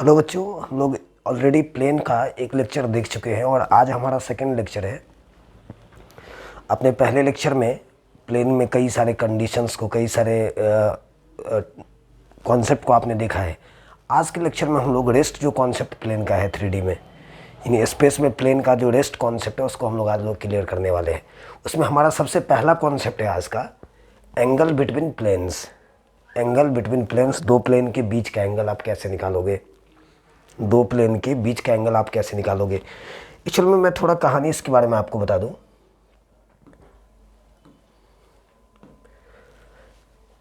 Hello बच्चों, हम लोग ऑलरेडी प्लेन का एक लेक्चर देख चुके हैं और आज हमारा सेकंड लेक्चर है। अपने पहले लेक्चर में प्लेन में कई सारे कंडीशंस को, कई सारे कॉन्सेप्ट को आपने देखा है। आज के लेक्चर में हम लोग रेस्ट जो कॉन्सेप्ट प्लेन का है 3D में, यानी स्पेस में प्लेन का जो रेस्ट कॉन्सेप्ट है उसको हम लोग आज लोग क्लियर करने वाले हैं। उसमें हमारा सबसे पहला कॉन्सेप्ट है आज का angle between planes. Angle between planes, दो प्लेन के बीच का एंगल आप कैसे निकालोगे, दो प्लेन के बीच का एंगल आप कैसे निकालोगे। चलो मैं थोड़ा कहानी इसके बारे में आपको बता दूं।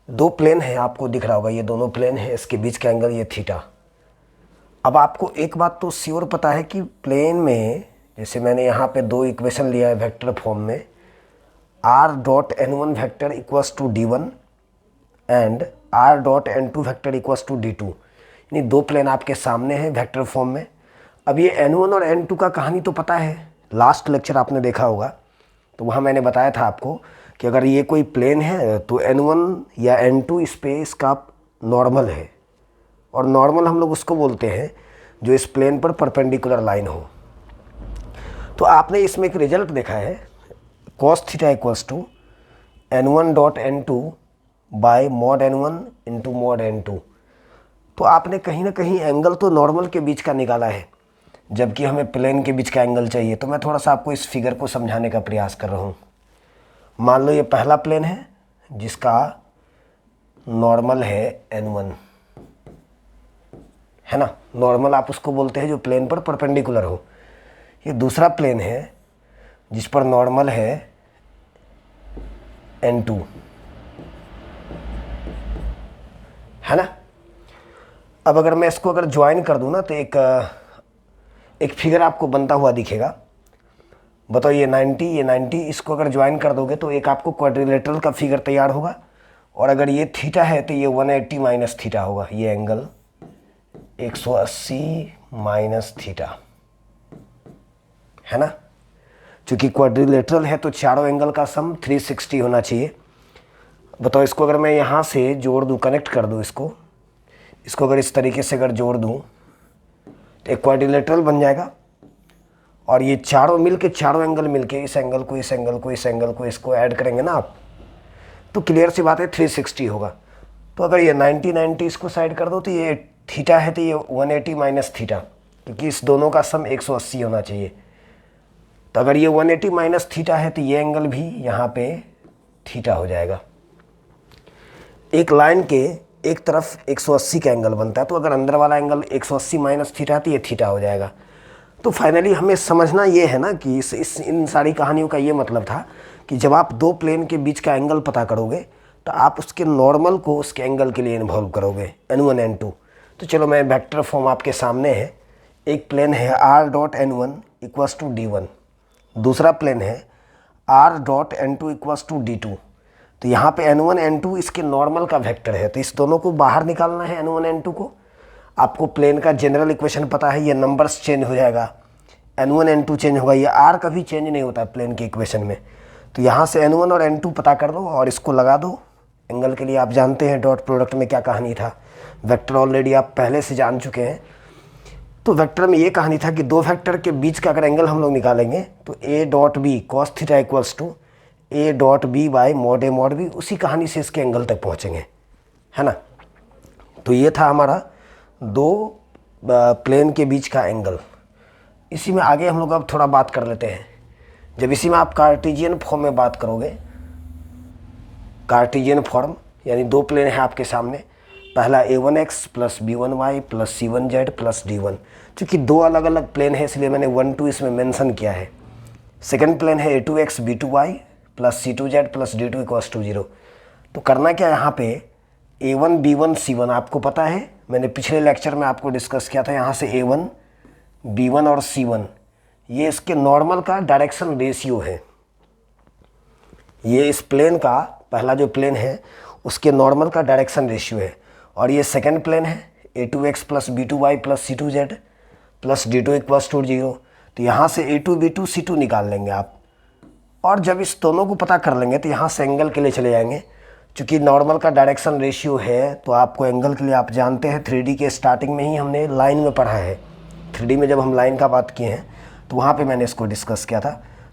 दो प्लेन है, आपको दिख रहा होगा, ये दोनों प्लेन है, इसके बीच का एंगल ये थीटा। अब आपको एक बात तो श्योर पता है कि प्लेन में, जैसे मैंने यहाँ पे दो इक्वेशन लिया है वेक्टर फॉर्म में, r dot n1 vector equals to d1 and r dot n2 vector equals to d2। यानी दो प्लेन आपके सामने हैं वेक्टर फॉर्म में। अब ये n1 और n2 का कहानी तो पता है, लास्ट लेक्चर आपने देखा होगा, तो वहाँ मैंने बताया था आपको कि अगर ये कोई प्लेन है तो n1 या n2 इस पे इसका नॉर्मल है, और नॉर्मल हम लोग उसको बोलते हैं जो इस प्लेन पर परपेंडिकुलर लाइन हो। तो आपने इसमें एक रिजल्ट देखा है, cos theta equals to n1 dot n2 by mod n1 into mod n2। तो आपने कहीं ना कहीं एंगल तो नॉर्मल के बीच का निकाला है, जबकि हमें प्लेन के बीच का एंगल चाहिए। तो मैं थोड़ा सा आपको इस फिगर को समझाने का प्रयास कर रहा हूँ। मान लो ये पहला प्लेन है जिसका नॉर्मल है n1, है ना, नॉर्मल आप उसको बोलते हैं जो प्लेन पर परपेंडिकुलर हो। ये दूसरा प्लेन है जिस पर नॉर्मल है n2, है ना। अब अगर मैं इसको अगर ज्वाइन कर दूं ना तो एक फिगर आपको बनता हुआ दिखेगा। बताओ ये 90, ये 90, इसको अगर ज्वाइन कर दोगे तो एक आपको क्वाड्रिलेटरल का फिगर तैयार होगा। और अगर ये थीटा है तो ये 180 माइनस थीटा होगा, ये एंगल 180 माइनस थीटा, है ना। चूँकि क्वाड्रिलेटरल है तो चारों एंगल का सम 360 होना चाहिए। बताओ इसको अगर मैं यहाँ से जोड़ दूँ, कनेक्ट कर दूँ इसको अगर इस तरीके से अगर जोड़ दूँ तो एक क्वाड्रिलेटरल बन जाएगा। और ये चारों मिलके, चारों एंगल मिलके, इस एंगल को, इस एंगल को, इस एंगल को, इसको ऐड करेंगे ना आप, तो क्लियर सी बात है 360 होगा। तो अगर ये 90 90 इसको साइड कर दो तो ये थीटा है तो ये 180 माइनस थीटा, क्योंकि इस दोनों का सम 180 होना चाहिए। तो अगर ये 180 माइनस थीटा है तो ये एंगल भी यहाँ पे थीटा हो जाएगा। एक लाइन के एक तरफ 180 का एंगल बनता है, तो अगर अंदर वाला एंगल 180 माइनस थीटा है तो ये थीटा हो जाएगा। तो फाइनली हमें समझना ये है ना कि इन सारी कहानियों का ये मतलब था कि जब आप दो प्लेन के बीच का एंगल पता करोगे तो आप उसके नॉर्मल को उसके एंगल के लिए इन्वॉल्व करोगे, n1 n2। तो चलो मैं वेक्टर फॉर्म आपके सामने है। एक प्लेन है r dot n1 equals to d1, दूसरा प्लेन है r dot n2 equals to d2। तो यहाँ पे n1 n2 इसके नॉर्मल का वेक्टर है, तो इस दोनों को बाहर निकालना है, n1 n2 को। आपको प्लेन का जनरल इक्वेशन पता है, ये नंबर्स चेंज हो जाएगा, n1 n2 चेंज होगा, ये r कभी चेंज नहीं होता प्लेन के इक्वेशन में। तो यहाँ से n1 और n2 पता कर दो और इसको लगा दो एंगल के लिए। आप जानते हैं डॉट प्रोडक्ट में क्या कहानी था, वेक्टर ऑलरेडी आप पहले से जान चुके हैं। तो वेक्टर में ये कहानी था कि दो वेक्टर के बीच का अगर एंगल हम लोग निकालेंगे तो a dot B cos theta equals to a dot B by mod a mod B, उसी कहानी से इसके एंगल तक पहुँचेंगे, है ना। तो ये था हमारा दो प्लेन के बीच का एंगल। इसी में आगे हम लोग अब थोड़ा बात कर लेते हैं। जब इसी में आप कार्टेशियन फॉर्म में बात करोगे, कार्टेशियन फॉर्म यानी दो प्लेन है आपके सामने, पहला a1x plus b1y plus c1z plus d1। चूँकि दो अलग अलग प्लेन है इसलिए मैंने 1 2 इसमें मेंशन किया है। सेकंड प्लेन है a2x b2y plus c2z plus d2 equals to 0। तो करना क्या यहाँ पे, a1 b1 c1 आपको पता है, मैंने पिछले लेक्चर में आपको डिस्कस किया था। यहाँ से a1 b1 और c1 ये इसके नॉर्मल का डायरेक्शन रेशियो है। ये इस प्लेन का पहला जो प्लेन है उसके नॉर्मल का डायरेक्शन रेशियो है। और ये सेकंड प्लेन है a2x plus b2y plus c2z plus d2 equals to 0। तो यहाँ से a2 b2 c2 निकाल लेंगे आप, और जब इस दोनों को पता कर लेंगे तो यहाँ से एंगल के लिए चले जाएंगे। चूँकि नॉर्मल का डायरेक्शन रेशियो है तो आपको एंगल के लिए आप जानते हैं 3D के स्टार्टिंग में ही हमने लाइन में पढ़ा है। 3D में जब हम लाइन का बात किए हैं तो वहाँ पे मैंने इसको डिस्कस किया था।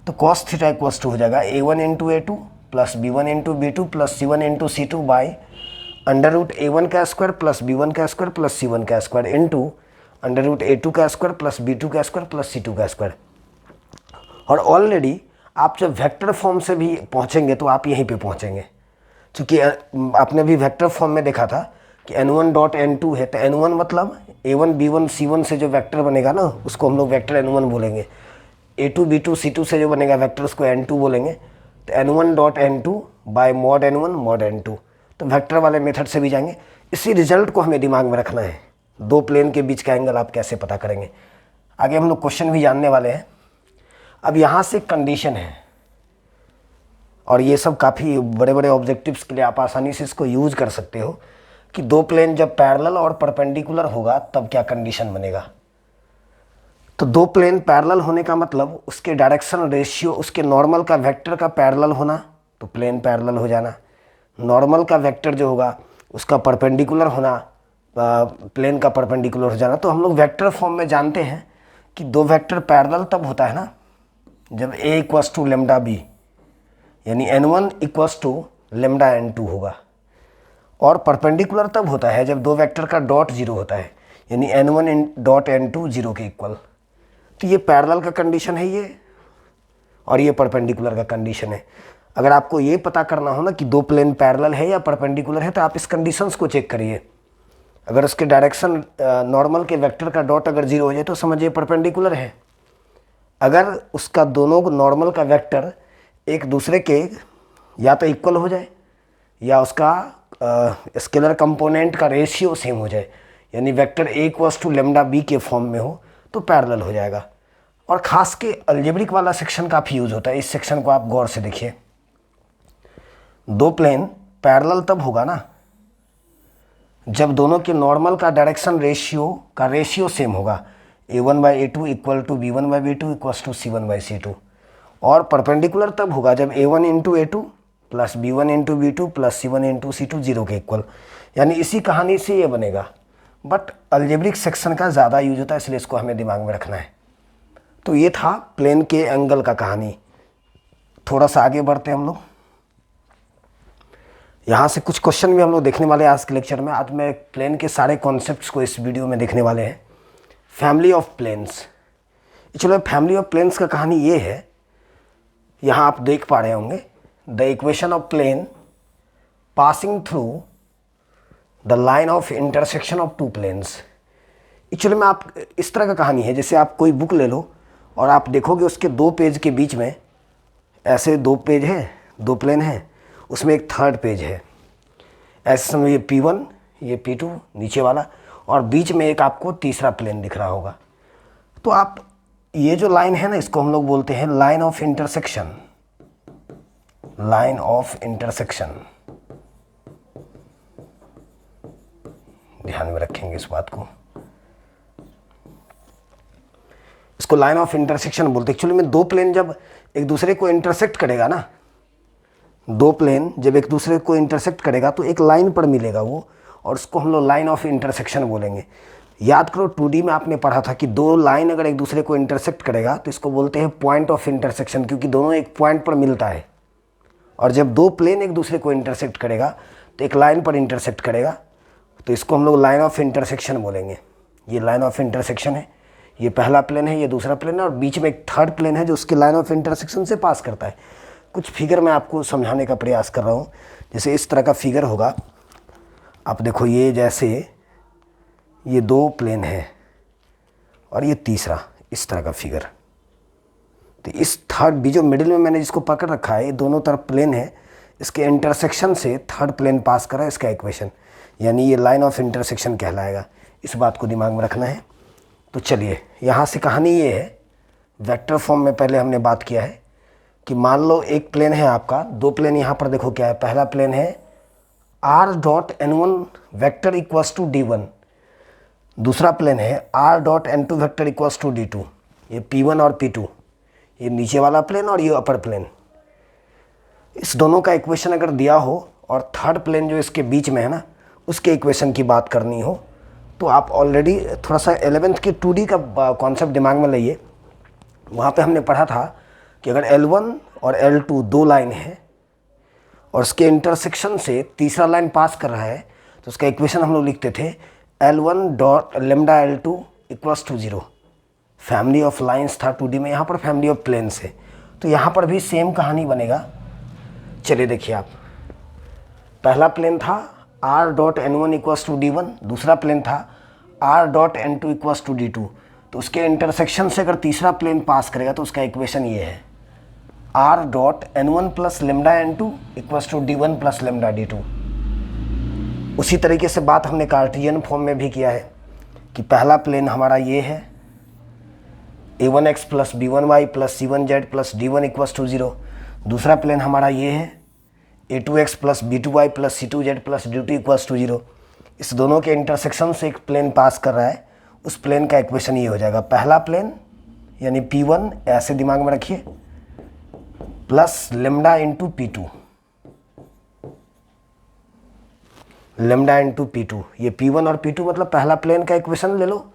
तो cos थीटा इक्वल्स टू हो जाएगा a1 into A two plus b1 into B two plus c1 into C two by under root a1 का स्क्वायर प्लस b1 का स्क्वायर प्लस c1 का square into under root a2 का square plus b2 का square plus c2 का square. और already आप जब vector form से भी पहुँचेंगे तो आप यहीं पे पहुँचेंगे, क्योंकि आपने भी वेक्टर फॉर्म में देखा था कि n1 डॉट n2 है, तो n1 मतलब a1 b1 c1 से जो वेक्टर बनेगा ना उसको हम लोग वेक्टर n1 बोलेंगे। a2 b2 c2 से जो बनेगा वेक्टर उसको n2 बोलेंगे। तो n1 dot n2 by mod n1 mod n2, तो वेक्टर वाले मेथड से भी जाएंगे। इसी रिजल्ट को हमें दिमाग में रखना है। दो प्लेन के बीच का एंगल आप कैसे पता करेंगे, आगे हम लोग क्वेश्चन भी जानने वाले हैं। अब यहाँ से कंडीशन है, और ये सब काफ़ी बड़े बड़े ऑब्जेक्टिव्स के लिए आप आसानी से इसको यूज कर सकते हो कि दो प्लेन जब पैरेलल और परपेंडिकुलर होगा तब क्या कंडीशन बनेगा। तो दो प्लेन पैरेलल होने का मतलब उसके डायरेक्शन रेशियो उसके नॉर्मल का वेक्टर का पैरेलल होना, तो प्लेन पैरेलल हो जाना। नॉर्मल का वेक्टर जो होगा उसका परपेंडिकुलर होना, प्लेन का परपेंडिकुलर हो जाना। तो हम लोग वेक्टर फॉर्म में जानते हैं कि दो वेक्टर पैरेलल तब होता है ना जब a equals to lambda B, यानी n1 equals to lambda n2 होगा। और परपेंडिकुलर तब होता है जब दो वेक्टर का डॉट जीरो होता है, यानी n1 डॉट n2 जीरो के इक्वल। तो ये पैरेलल का कंडीशन है ये, और ये परपेंडिकुलर का कंडीशन है। अगर आपको ये पता करना हो ना कि दो प्लेन पैरेलल है या परपेंडिकुलर है तो आप इस कंडीशंस को चेक करिए। अगर उसके डायरेक्शन नॉर्मल के वेक्टर का डॉट अगर जीरो हो जाए तो समझिए परपेंडिकुलर है। अगर उसका दोनों नॉर्मल का वेक्टर एक दूसरे के या तो इक्वल हो जाए या उसका स्केलर कंपोनेंट का रेशियो सेम हो जाए, यानी vector a equals to lambda B के फॉर्म में हो, तो पैरेलल हो जाएगा। और ख़ास के अलजेब्रिक वाला सेक्शन काफ़ी यूज़ होता है। इस सेक्शन को आप गौर से देखिए। दो प्लेन पैरेलल तब होगा ना जब दोनों के नॉर्मल का डायरेक्शन रेशियो सेम होगा, a1 by a two equal to b1 by b2 equals to c1 by c2। और परपेंडिकुलर तब होगा जब a1 इंटू ए two plus b1 into B two plus c1 into c2 zero के equal. यानी इसी कहानी से ये बनेगा, बट अलजेब्रिक सेक्शन का ज़्यादा यूज होता है, इसलिए इसको हमें दिमाग में रखना है। तो ये था प्लेन के एंगल का कहानी। थोड़ा सा आगे बढ़ते हैं हम लोग। यहाँ से कुछ क्वेश्चन भी हम लोग देखने वाले हैं आज के लेक्चर में। आज मैं प्लेन के सारे कॉन्सेप्ट्स को इस वीडियो में देखने वाले हैं। फैमिली ऑफ प्लेन्स, चलो फैमिली ऑफ प्लेन्स का कहानी ये है, यहाँ आप देख पा रहे होंगे the equation of plane passing through the line of intersection of two planes. Actually में आप इस तरह का कहानी है जैसे आप कोई बुक ले लो और आप देखोगे उसके दो पेज के बीच में ऐसे दो पेज हैं, दो प्लेन हैं, उसमें एक थर्ड पेज है। ऐसे समझ ये P1 ये P2 नीचे वाला, और बीच में एक आपको तीसरा प्लेन दिख रहा होगा। तो आप ये जो लाइन है ना इसको हम लोग बोलते हैं line of intersection. Line of intersection, ध्यान में रखेंगे इस बात को। इसको लाइन ऑफ इंटरसेक्शन बोलते हैं। एक्चुअली में दो प्लेन जब एक दूसरे को इंटरसेक्ट करेगा ना, दो प्लेन जब एक दूसरे को इंटरसेक्ट करेगा तो एक लाइन पर मिलेगा वो, और उसको हम लोग लाइन ऑफ इंटरसेक्शन बोलेंगे। याद करो 2D में आपने पढ़ा था कि दो लाइन अगर एक दूसरे को इंटरसेक्ट करेगा तो इसको बोलते हैं पॉइंट ऑफ इंटरसेक्शन, क्योंकि दोनों एक पॉइंट पर मिलता है। और जब दो प्लेन एक दूसरे को इंटरसेक्ट करेगा तो एक लाइन पर इंटरसेक्ट करेगा, तो इसको हम लोग लाइन ऑफ इंटरसेक्शन बोलेंगे। ये लाइन ऑफ इंटरसेक्शन है, ये पहला प्लेन है, ये दूसरा प्लेन है, और बीच में एक थर्ड प्लेन है जो उसके लाइन ऑफ इंटरसेक्शन से पास करता है। कुछ फिगर मैं आपको समझाने का प्रयास कर रहा हूँ। जैसे इस तरह का फिगर होगा, आप देखो ये जैसे ये दो प्लेन है और ये तीसरा, इस तरह का फिगर। तो इस थर्ड भी जो मिडिल में मैंने जिसको पकड़ रखा है, ये दोनों तरफ प्लेन है, इसके इंटरसेक्शन से थर्ड प्लेन पास कर रहा है, इसका इक्वेशन, यानी ये लाइन ऑफ इंटरसेक्शन कहलाएगा। इस बात को दिमाग में रखना है। तो चलिए यहाँ से कहानी ये है, वेक्टर फॉर्म में पहले हमने बात किया है कि मान लो एक प्लेन है आपका, दो प्लेन यहाँ पर देखो क्या है। पहला प्लेन है r dot n1 vector equals to d1, दूसरा प्लेन है r dot n2 vector equals to d2। ये P1 और P2, ये नीचे वाला प्लेन और ये अपर प्लेन। इस दोनों का इक्वेशन अगर दिया हो और थर्ड प्लेन जो इसके बीच में है ना, उसके इक्वेशन की बात करनी हो तो आप ऑलरेडी थोड़ा सा 11th की 2D का कॉन्सेप्ट दिमाग में लाइए। वहाँ पे हमने पढ़ा था कि अगर L1 और L2 दो लाइन है और उसके इंटरसेक्शन से तीसरा लाइन पास कर रहा है तो उसका इक्वेशन हम लोग लिखते थे L1 dot lambda L2 equals to 0। Family of lines था 2D में, यहाँ पर फैमिली ऑफ प्लेन्स है, तो यहाँ पर भी सेम कहानी बनेगा। चलिए देखिए आप, पहला प्लेन था R dot N1 equals to D1, दूसरा प्लेन था R dot N2 equals to D2। तो उसके इंटरसेक्शन से अगर तीसरा प्लेन पास करेगा तो उसका इक्वेशन ये है R dot N1 plus lambda N2 equals to D1 plus lambda D2। उसी तरीके से बात हमने कार्टेशियन फॉर्म में भी किया है कि पहला प्लेन हमारा ये है A1x plus B1y plus C1z plus D1 equals to 0। दूसरा प्लेन हमारा ये है A2x plus B2y plus C2z plus D2 equals to 0। इस दोनों के इंटरसेक्शन से एक प्लेन पास कर रहा है, उस प्लेन का इक्वेशन ये हो जाएगा पहला प्लेन यानी P1, ऐसे दिमाग में रखिए, plus lambda into P2, lambda into P2। ये P1 और P2 मतलब पहला प्लेन का इक्वेशन ले लो,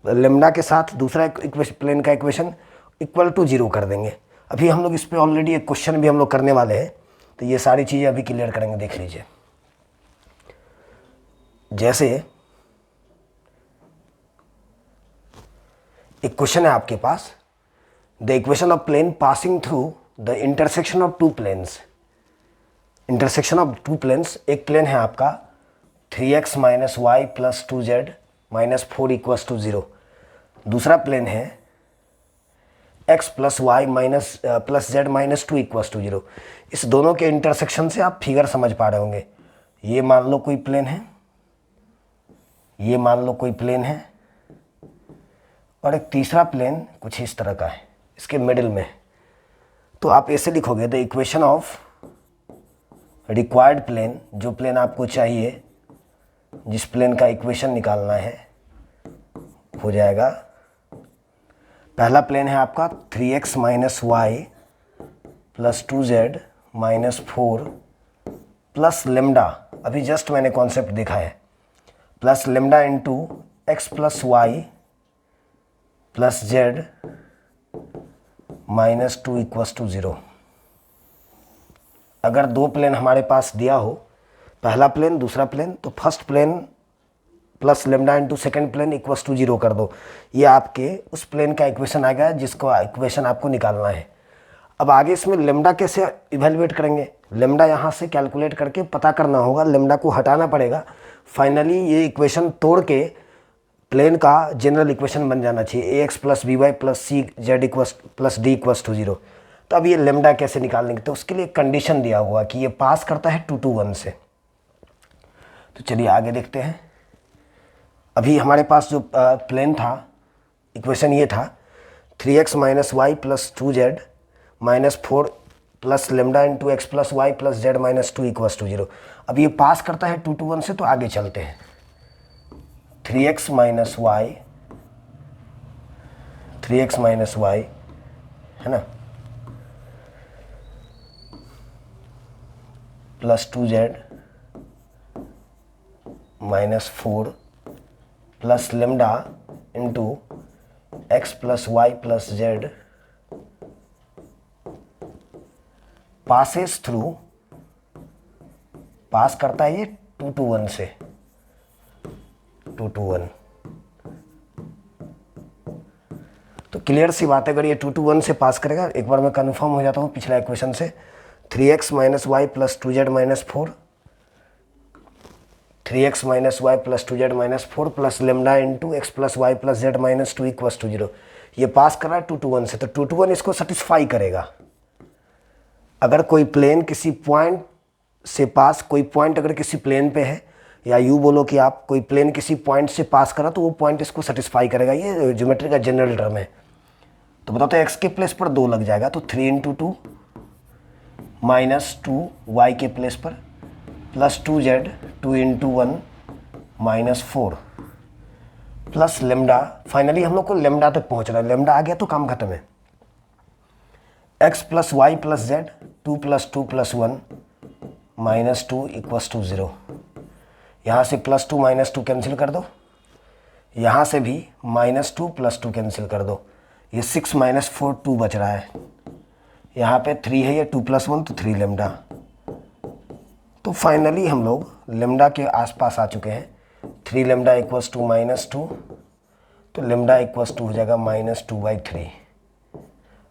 लेमडा के साथ दूसरा प्लेन का इक्वेशन इक्वल टू 0 कर देंगे। अभी हम लोग इस पर ऑलरेडी एक क्वेश्चन भी हम लोग करने वाले हैं, तो ये सारी चीज़ें अभी क्लियर करेंगे, देख लीजिए। जैसे एक क्वेश्चन है आपके पास, the equation of plane passing through the intersection of two planes. Intersection of two planes, एक प्लेन है आपका 3x minus Y plus 2z minus 4 equals to 0। दूसरा प्लेन है x plus Y minus plus z minus 2 equals to 0। इस दोनों के intersection से आप फिगर समझ पा रहे होंगे। ये मान लो कोई प्लेन है, ये मान लो कोई प्लेन है, और एक तीसरा प्लेन कुछ इस तरह का है, इसके मिडिल में। तो आप ऐसे लिखोगे the equation of required plane, जो प्लेन आपको चाहिए, जिस प्लेन का इक्वेशन निकालना है, हो जाएगा पहला प्लेन है आपका 3x minus Y plus 2z minus 4 plus lambda, अभी जस्ट मैंने कॉन्सेप्ट देखा है, plus lambda into X plus Y plus z minus 2 equals to 0। अगर दो प्लेन हमारे पास दिया हो, पहला प्लेन दूसरा प्लेन, तो first plane plus lambda into second plane equals to 0 कर दो। ये आपके उस प्लेन का इक्वेशन आ गया जिसको इक्वेशन आपको निकालना है। अब आगे इसमें लेमडा कैसे इवेल्युएट करेंगे, लेमडा यहाँ से कैलकुलेट करके पता करना होगा, लेमडा को हटाना पड़ेगा। फाइनली ये इक्वेशन तोड़ के प्लेन का जनरल इक्वेशन बन जाना चाहिए ax plus B Y plus C Z equals plus D equals to 0। तो अब ये लेमडा कैसे निकालने की, तो उसके लिए कंडीशन दिया हुआ कि ये पास करता है 2 to 1 से। तो चलिए आगे देखते हैं। अभी हमारे पास जो प्लेन था, इक्वेशन ये था 3x minus Y plus 2z minus 4 plus lambda into X plus Y plus Z minus 2 equals to 0। अब ये पास करता है 2 to 1 से, तो आगे चलते हैं। 3x माइनस वाई है ना, plus 2z minus 4 plus lambda into X plus Y plus Z passes through, pass करता है ये 2 to 1 से, 2 to 1। तो क्लियर सी बात है, अगर ये 2 to 1 से पास करेगा, एक बार मैं कन्फर्म हो जाता हूँ पिछला इक्वेशन से, 3x minus Y plus 2z minus 4, 3x minus Y plus 2z minus 4 plus lambda into X plus Y plus Z minus 2 equals to 0। ये पास कर रहा है 2 to 1 से, तो 2 to 1 इसको सेटिस्फाई करेगा। अगर कोई प्लेन किसी पॉइंट से पास, कोई पॉइंट अगर किसी प्लेन पे है, या यूँ बोलो कि आप कोई प्लेन किसी पॉइंट से पास करा तो वो पॉइंट इसको सेटिस्फाई करेगा। ये ज्योमेट्री का जनरल टर्म है। तो बताओ, तो एक्स के प्लेस पर 2 लग जाएगा, तो 3 इंटू 2 माइनस 2 वाई के प्लेस पर plus 2z 2 into 1 minus 4 plus lambda. Finally हम लोग को लेमडा तक पहुँचना है, लेमडा आ गया तो काम खत्म है। X plus Y plus Z 2 plus 2 plus 1 -2 equals to 0। यहाँ से +2 -2 कैंसिल कर दो, यहाँ से भी -2 +2 कैंसिल कर दो, ये 6 - 4 2 बच रहा है, यहाँ पे 3 है, ये 2 + 1 तो 3 लेमडा। तो फाइनली हम लोग लेमडा के आसपास आ चुके हैं। 3 लेमडा इक्वल्स टू -2, तो लेमडा इक्वल्स टू हो जाएगा -2/3।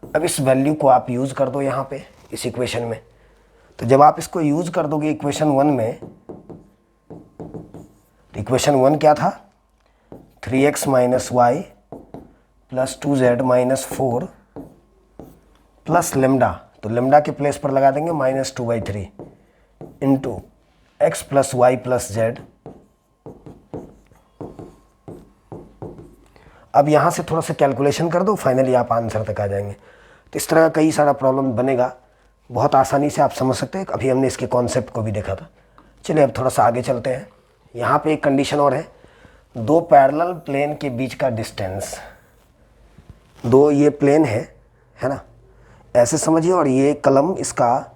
अब इस वैल्यू को आप यूज़ कर दो यहाँ पे इस इक्वेशन में। तो जब आप इसको यूज़ कर दोगे इक्वेशन 1 में, तो इक्वेशन 1 क्या था, 3x - y + 2z - 4 plus lambda, तो लेमडा के प्लेस पर लगा देंगे -2/3 इंटू x + y + z। अब यहाँ से थोड़ा सा कैलकुलेशन कर दो, फाइनली आप आंसर तक आ जाएंगे। तो इस तरह का कई सारा प्रॉब्लम बनेगा, बहुत आसानी से आप समझ सकते हैं। अभी हमने इसके कॉन्सेप्ट को भी देखा था। चलिए अब थोड़ा सा आगे चलते हैं। यहाँ पे एक कंडीशन और है, दो पैरेलल प्लेन के बीच का डिस्टेंस, दो ये प्लेन है ना, ऐसे समझिए, और ये कलम इसका,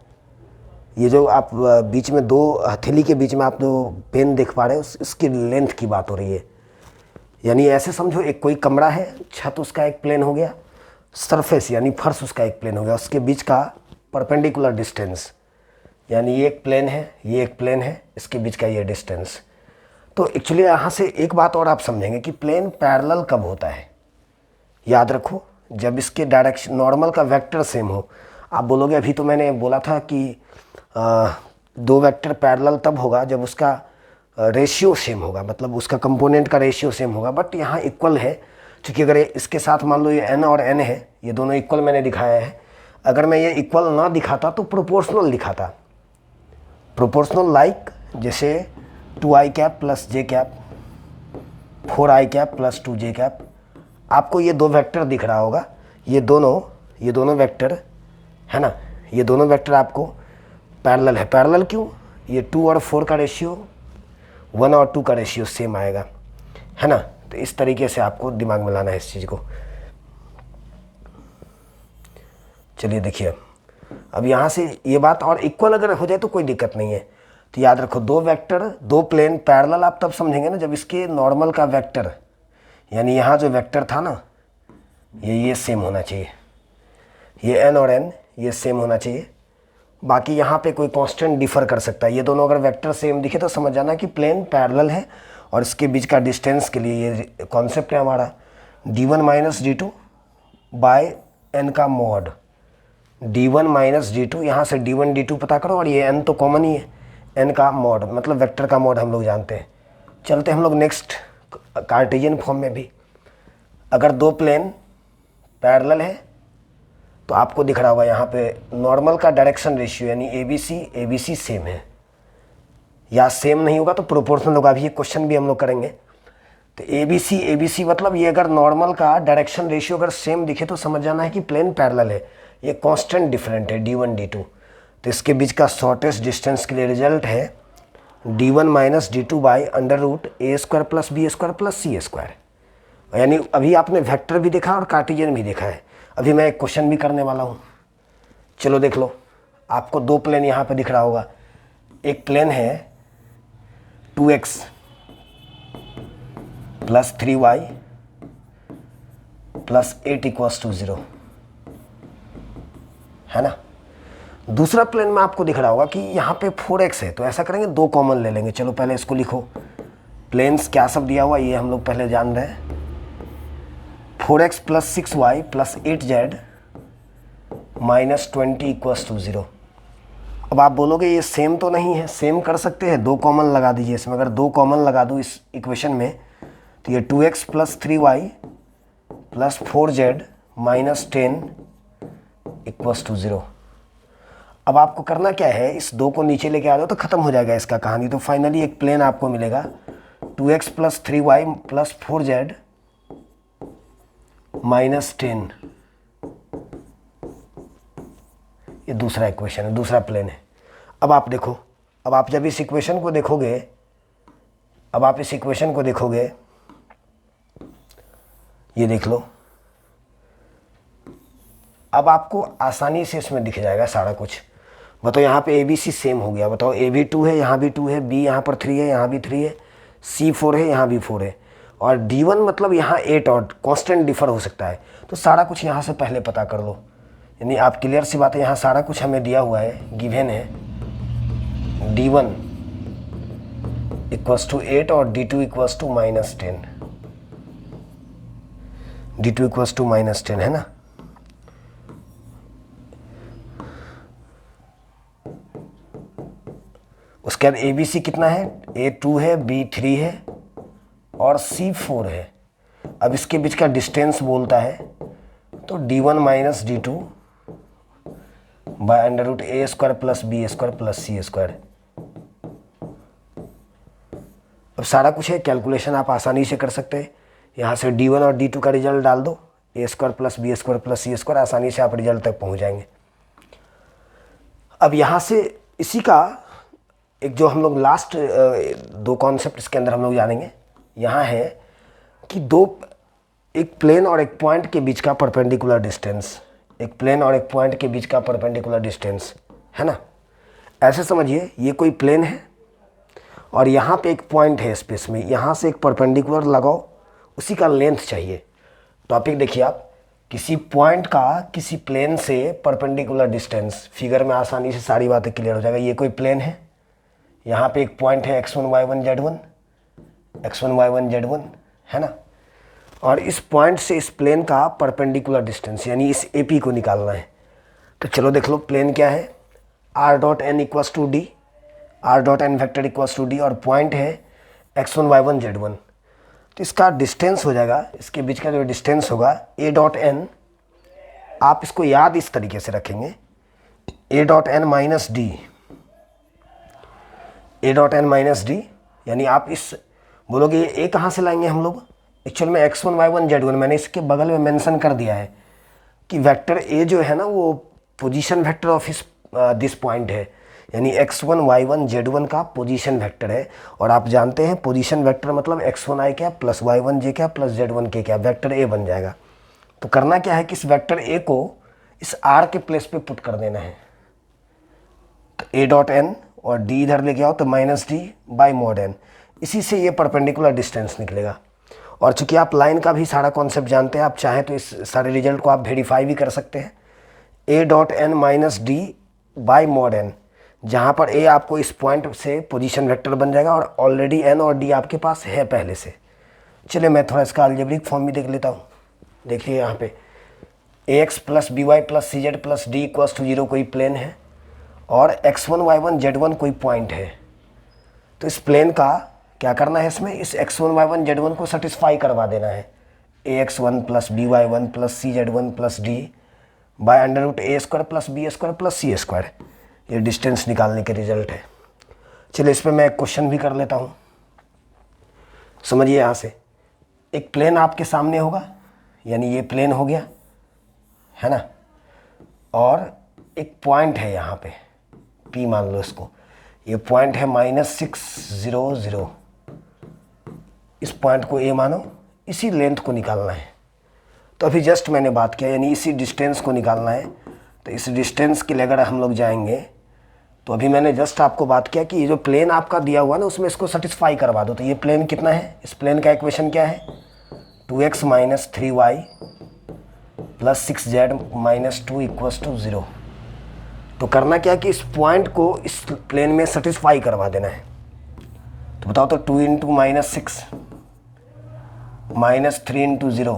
ये जो आप बीच में दो हथेली के बीच में आप जो पेन देख पा रहे हो, इसकी लेंथ की बात हो रही है। यानी ऐसे समझो, एक कोई कमरा है, छत उसका एक प्लेन हो गया, सरफेस यानी फर्श उसका एक प्लेन हो गया, उसके बीच का परपेंडिकुलर डिस्टेंस, यानी ये एक प्लेन है, ये एक प्लेन है, इसके बीच का ये डिस्टेंस। तो एक्चुअली यहाँ से एक बात और आप समझेंगे कि प्लेन पैरेलल कब होता है। याद रखो, जब इसके डायरेक्शन नॉर्मल का वेक्टर सेम हो। आप बोलोगे अभी तो मैंने बोला था कि दो वेक्टर पैरेलल तब होगा जब उसका रेशियो सेम होगा, मतलब उसका कंपोनेंट का रेशियो सेम होगा। बट यहाँ इक्वल है, क्योंकि अगर इसके साथ मान लो ये n और n है, ये दोनों इक्वल मैंने दिखाया है। अगर मैं ये इक्वल ना दिखाता तो प्रोपोर्शनल दिखाता, प्रोपोर्शनल लाइक जैसे 2i cap + j cap, 4i cap + 2j cap. आपको ये दो वेक्टर दिख रहा होगा, ये दोनों वेक्टर है ना, ये दोनों वेक्टर आपको पैरेलल है। पैरेलल क्यों, ये 2 और 4 का रेशियो, 1 और 2 का रेशियो सेम आएगा, है ना। तो इस तरीके से आपको दिमाग में लाना है इस चीज़ को। चलिए देखिए, अब यहाँ से ये बात और इक्वल अगर हो जाए तो कोई दिक्कत नहीं है। तो याद रखो, दो वेक्टर, दो प्लेन पैरेलल आप तब समझेंगे ना जब इसके नॉर्मल का वेक्टर, यानी यहाँ जो वेक्टर था ना, ये सेम होना चाहिए, ये n और n ये सेम होना चाहिए। बाकी यहाँ पे कोई कांस्टेंट डिफर कर सकता है। ये दोनों अगर वेक्टर सेम दिखे तो समझ जाना कि प्लेन पैरेलल है, और इसके बीच का डिस्टेंस के लिए ये कॉन्सेप्ट है हमारा d1 - d2 बाय n का मॉड। d1 - d2, यहाँ से d1 d2 पता करो, और ये n तो कॉमन ही है, n का मॉड मतलब वेक्टर का मॉड हम लोग जानते हैं। चलते हम लोग नेक्स्ट कार्टेशियन फॉर्म में भी। अगर दो प्लेन पैरेलल है तो आपको दिख रहा होगा यहाँ पे नॉर्मल का डायरेक्शन रेशियो, यानी ABC सेम है, या सेम नहीं होगा तो प्रोपोर्शनल होगा। अभी ये क्वेश्चन भी हम लोग करेंगे। तो ABC मतलब ये अगर नॉर्मल का डायरेक्शन रेशियो अगर सेम दिखे तो समझ जाना है कि प्लेन पैरेलल है। ये कांस्टेंट डिफरेंट है d1 d2, तो इसके बीच का शॉर्टेस्ट डिस्टेंस के लिए रिजल्ट है d1 - d2 by √a² + b² + c²। यानी अभी आपने वेक्टर भी देखा और कार्टेशियन भी देखा है, अभी मैं एक क्वेश्चन भी करने वाला हूँ। चलो देख लो, आपको दो प्लेन यहाँ पे दिख रहा होगा। एक प्लेन है 2x + 3y + 8 = 0, है ना। दूसरा प्लेन में आपको दिख रहा होगा कि यहाँ पे 4x है, तो ऐसा करेंगे दो कॉमन ले लेंगे। चलो पहले इसको लिखो, प्लेन्स क्या सब दिया हुआ ये हम लोग पहले जान रहे हैं। 4x + 6y + 8z - 20 = 0। अब आप बोलोगे ये सेम तो नहीं है, सेम कर सकते हैं, दो कॉमन लगा दीजिए इसमें। अगर दो कॉमन लगा दूँ इस इक्वेशन में तो ये 2x + 3y + 4z - 10 = 0। अब आपको करना क्या है, इस दो को नीचे लेके आ जाओ तो ख़त्म हो जाएगा इसका कहानी। तो फाइनली एक प्लेन आपको मिलेगा 2x + 3y + 4z - 10। ये दूसरा इक्वेशन है, दूसरा प्लेन है। अब आप देखो, अब आप जब इस इक्वेशन को देखोगे, अब आप इस इक्वेशन को देखोगे, ये देख लो, अब आपको आसानी से इसमें दिख जाएगा सारा कुछ। बताओ यहाँ पे ABC सेम हो गया, बताओ A भी 2 है, यहाँ भी 2 है, B यहाँ पर 3 है, यहाँ भी 3 है, C 4 है, यहाँ भी 4 है, और D1 मतलब यहाँ 8 और कांस्टेंट डिफर हो सकता है। तो सारा कुछ यहाँ से पहले पता कर लो, यानी आप क्लियर सी बात है, यहाँ सारा कुछ हमें दिया हुआ है, गिवन है। D1 इक्वल्स टू 8 और D2 equals to -10, D2 equals to -10 है ना। उसके बाद ABC कितना है, A2 है, B3 है और C 4 है। अब इसके बीच का डिस्टेंस बोलता है तो D1 minus D2 by under root A² plus B² plus C²। अब सारा कुछ है, कैलकुलेशन आप आसानी से कर सकते हैं। यहाँ से D1 और D2 का रिजल्ट डाल दो, A² plus B² plus C², आसानी से आप रिजल्ट तक पहुँच जाएंगे। अब यहाँ से इसी का एक जो हम लोग लास्ट 2 कॉन्सेप्ट इसके अंदर हम लोग जानेंगे, यहाँ है कि एक प्लेन और एक पॉइंट के बीच का परपेंडिकुलर डिस्टेंस, एक प्लेन और एक पॉइंट के बीच का परपेंडिकुलर डिस्टेंस है ना। ऐसे समझिए ये कोई प्लेन है और यहाँ पे एक पॉइंट है स्पेस में, यहाँ से एक परपेंडिकुलर लगाओ, उसी का लेंथ चाहिए। टॉपिक देखिए आप, किसी पॉइंट का किसी प्लेन से परपेंडिकुलर डिस्टेंस, फिगर में आसानी से सारी बातें क्लियर हो जाएगा। ये कोई प्लेन है, यहाँ पे एक पॉइंट है x1 y1 z1, x1 y1 z1 है ना, और इस पॉइंट से इस प्लेन का परपेंडिकुलर डिस्टेंस यानी इस AP को निकालना है। तो चलो देख लो, प्लेन क्या है, r.n equals to D, r.n vector equals to D, और पॉइंट है x1 y1 z1। तो इसका डिस्टेंस हो जाएगा, इसके बीच का जो डिस्टेंस होगा a.n, आप इसको याद इस तरीके से रखेंगे, a.n minus D, a.n minus D, यानी आप इस बोलोगे ये a कहाँ से लाएंगे हम लोग, एक्चुअल में x1 y1 z1 मैंने इसके बगल में मेंशन कर दिया है कि वेक्टर a जो है ना वो position vector of this point है, यानी x1 y1 z1 का पोजीशन वेक्टर है। और आप जानते हैं पोजीशन वेक्टर मतलब x1 i क्या प्लस y1 j क्या प्लस z1 k क्या, वेक्टर a बन जाएगा। तो करना क्या है कि इस वेक्टर a को इस r के प्लेस पे पुट कर देना है। तो a.n और d इधर लेके आओ तो minus D by mod n, इसी से ये परपेंडिकुलर डिस्टेंस निकलेगा। और चूंकि आप लाइन का भी सारा कॉन्सेप्ट जानते हैं, आप चाहें तो इस सारे रिजल्ट को आप वेरीफाई भी कर सकते हैं। a.n minus D by mod n, जहाँ पर a आपको इस पॉइंट से पोजीशन वेक्टर बन जाएगा और ऑलरेडी n और d आपके पास है पहले से। चलिए मैं थोड़ा इसका अलजेब्रिक फॉर्म भी देख लेता हूँ। देखिए यहाँ पे ax plus by plus cz plus d equals to 0 कोई प्लेन है और x1 y1 z1 कोई पॉइंट है। तो इस प्लेन का क्या करना है, इसमें इस x1 y1 z1 को सेटिस्फाई करवा देना है, ax1 plus by1 plus cz1 plus d by under root a² plus b² plus c²। ये डिस्टेंस निकालने के रिजल्ट है। चलिए इस पर मैं एक क्वेश्चन भी कर लेता हूँ। समझिए यहाँ से एक प्लेन आपके सामने होगा, यानी ये प्लेन हो गया है ना, और एक पॉइंट है यहाँ पे P मान लो इसको, ये पॉइंट है -6 0 0, इस पॉइंट को A मानो, इसी लेंथ को निकालना है। तो अभी जस्ट मैंने बात किया यानी इसी डिस्टेंस को निकालना है। तो इस डिस्टेंस के लिए अगर हम लोग जाएंगे तो अभी मैंने जस्ट आपको बात किया कि ये जो प्लेन आपका दिया हुआ ना उसमें इसको सेटिस्फाई करवा दो। तो ये प्लेन कितना है, इस प्लेन का इक्वेशन क्या है, 2x minus 3y plus 6z minus 2 equals to 0। तो करना क्या कि इस पॉइंट को इस प्लेन में सेटिस्फाई करवा देना है। तो बताओ तो 2 into minus 6 minus 3 into 0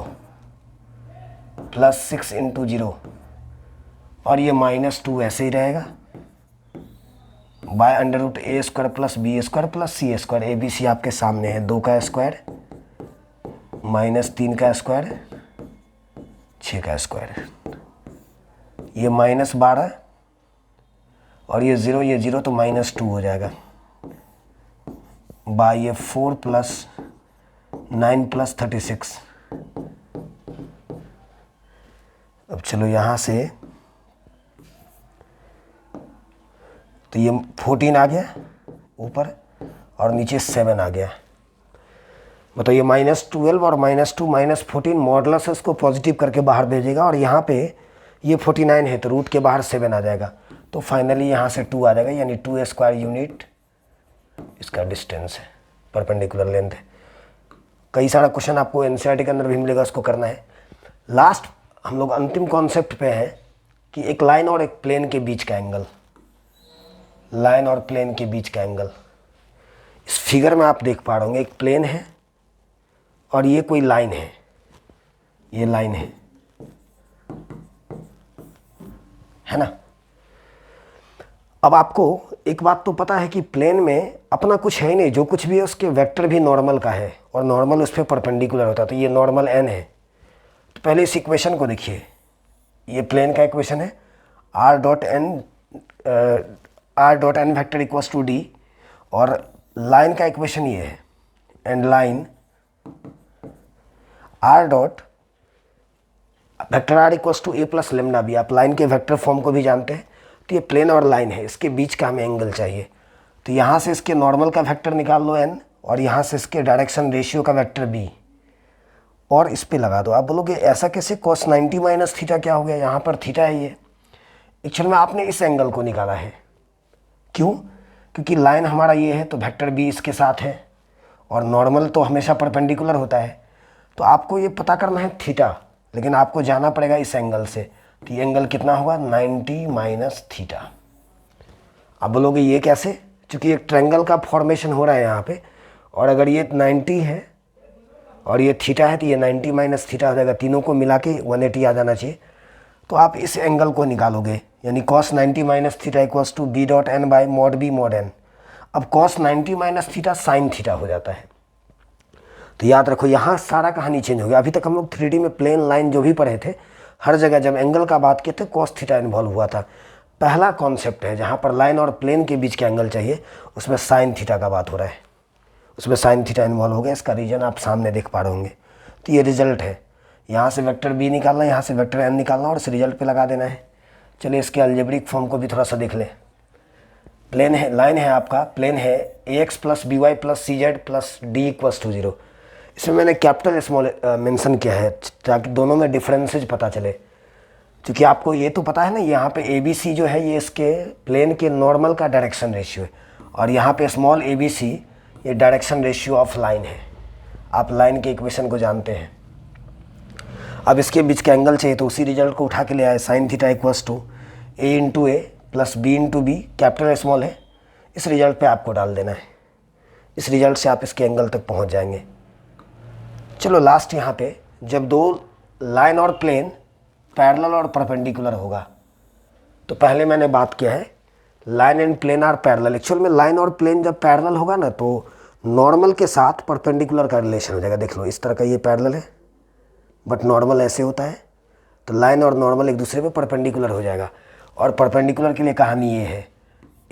plus 6 into 0, और ये -2 ऐसे ही रहेगा by under root a² plus b² plus c²। ABC आपके सामने है, 2 का स्क्वायर माइनस 3 का स्क्वायर 6 का स्क्वायर, ये -12 और ये 0 तो -2 हो जाएगा बाय ये 4 प्लस 9 प्लस 36। अब चलो यहाँ से तो ये 14 आ गया ऊपर और नीचे 7 आ गया। मतलब ये -12 और -2 -14 मॉडुलस इसको पॉजिटिव करके बाहर भेजेगा, और यहाँ पे ये 49 है तो रूट के बाहर 7 आ जाएगा। तो फाइनली यहाँ से 2 आ जाएगा, यानी 2a² यूनिट इसका डिस्टेंस है, परपेंडिकुलर लेंथ है। कई सारा क्वेश्चन आपको एनसीईआरटी के अंदर भी मिलेगा, उसको करना है। लास्ट हम लोग अंतिम कॉन्सेप्ट पे हैं कि एक लाइन और एक प्लेन के बीच का एंगल, लाइन और प्लेन के बीच का एंगल। इस फिगर में आप देख पा रहे होंगे एक प्लेन है और ये कोई लाइन है, ये लाइन है ना। अब आपको एक बात तो पता है कि प्लेन में अपना कुछ है ही नहीं, जो कुछ भी है उसके वेक्टर भी नॉर्मल का है और नॉर्मल उस पर परपेंडिकुलर होता है, तो ये नॉर्मल n है। तो पहले इस इक्वेशन को देखिए, ये प्लेन का इक्वेशन है r.n vector equals to d, और लाइन का इक्वेशन ये है, and line r dot vector r equals to a plus lambda B, आप लाइन के वेक्टर फॉर्म को भी जानते हैं। तो ये प्लेन और लाइन है, इसके बीच का हमें एंगल चाहिए। तो यहाँ से इसके नॉर्मल का वेक्टर निकाल लो n, और यहाँ से इसके डायरेक्शन रेशियो का वेक्टर b, और इस पे लगा दो। आप बोलोगे ऐसा कैसे, cos 90 माइनस थीटा क्या हो गया, यहाँ पर थीटा है ये। एक्चुअल में आपने इस एंगल को निकाला है, क्यों? क्योंकि लाइन हमारा ये है तो वेक्टर b इसके साथ है, और नॉर्मल तो हमेशा परपेंडिकुलर होता है। तो आपको ये पता करना है थीटा, लेकिन आपको जाना पड़ेगा इस एंगल से। तो ये एंगल कितना होगा, 90 माइनस थीटा। अब बोलोगे ये कैसे, क्योंकि एक ट्रायंगल का फॉर्मेशन हो रहा है यहाँ पे, और अगर ये 90 है और ये थीटा है तो ये 90 माइनस थीटा हो जाएगा, तीनों को मिला के 180 आ जाना चाहिए। तो आप इस एंगल को निकालोगे, यानी cos 90 minus theta equals to b dot n by mod b mod n। अब cos 90 minus theta sine theta हो जाता है। तो याद रखो यहाँ सारा कहानी चेंज हो गया। अभी तक हम लोग 3D में प्लेन लाइन जो भी पढ़े थे, हर जगह जब एंगल का बात किए थे cos थीटा इन्वॉल्व हुआ था। पहला कॉन्सेप्ट है जहाँ पर लाइन और प्लेन के बीच का एंगल चाहिए, उसमें साइन थीटा का बात हो रहा है, उसमें साइन थीटा इन्वॉल्व हो गया। इसका रीजन आप सामने देख पा रहे होंगे। तो ये रिजल्ट है, यहाँ से वेक्टर b निकालना, यहाँ से वेक्टर n निकालना और इस रिजल्ट पे लगा देना है। चलिए इसके अलजेब्रिक फॉर्म को भी थोड़ा सा देख लें। प्लेन है, लाइन है आपका, प्लेन है ax plus B Y plus C Z plus D equals to 0। इसमें मैंने कैपिटल स्मॉल मेंशन किया है ताकि दोनों में डिफरेंसेज पता चले। क्योंकि आपको ये तो पता है ना, यहाँ पे ए बी सी जो है ये इसके प्लेन के नॉर्मल का डायरेक्शन रेशियो है, और यहाँ पे स्मॉल ए बी सी ये डायरेक्शन रेशियो ऑफ लाइन है। आप लाइन के इक्वेशन को जानते हैं। अब इसके बीच का एंगल चाहिए तो उसी रिजल्ट को उठा के ले आए, sine theta equals to A into A plus B into B, capital small है। इस रिजल्ट पे आपको डाल देना है, इस रिजल्ट से आप इसके एंगल तक पहुंच जाएंगे। चलो लास्ट यहाँ पे, जब दो लाइन और प्लेन पैरेलल और परपेंडिकुलर होगा, तो पहले मैंने बात किया है line and plane are parallel. Actual में लाइन और प्लेन जब पैरेलल होगा ना, तो नॉर्मल के साथ परपेंडिकुलर का रिलेशन हो जाएगा। देख लो इस तरह का ये पैरेलल है, बट नॉर्मल ऐसे होता है, तो लाइन और नॉर्मल एक दूसरे पे परपेंडिकुलर हो जाएगा। और परपेंडिकुलर के लिए कहानी ये है,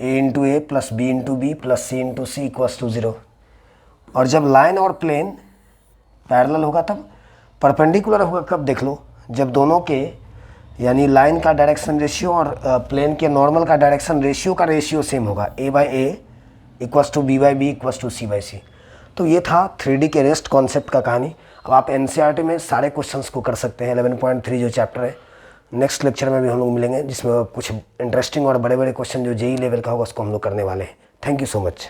a into A plus B into B plus C into C equals to 0। और जब लाइन और प्लेन पैरेलल होगा तब परपेंडिकुलर होगा कब, देख लो जब दोनों के, यानी लाइन का डायरेक्शन रेशियो और प्लेन के नॉर्मल का डायरेक्शन रेशियो का रेशियो सेम होगा, a by A equals to b by B equals to c by C. तो ये था 3D के रेस्ट कॉन्सेप्ट का कहानी। अब आप एनसीईआरटी में सारे क्वेश्चंस को कर सकते हैं, 11.3 जो चैप्टर है। नेक्स्ट लेक्चर में भी हम लोग मिलेंगे, जिसमें कुछ इंटरेस्टिंग और बड़े बड़े क्वेश्चन जो जेई लेवल का होगा उसको हम लोग करने वाले हैं। Thank you so much.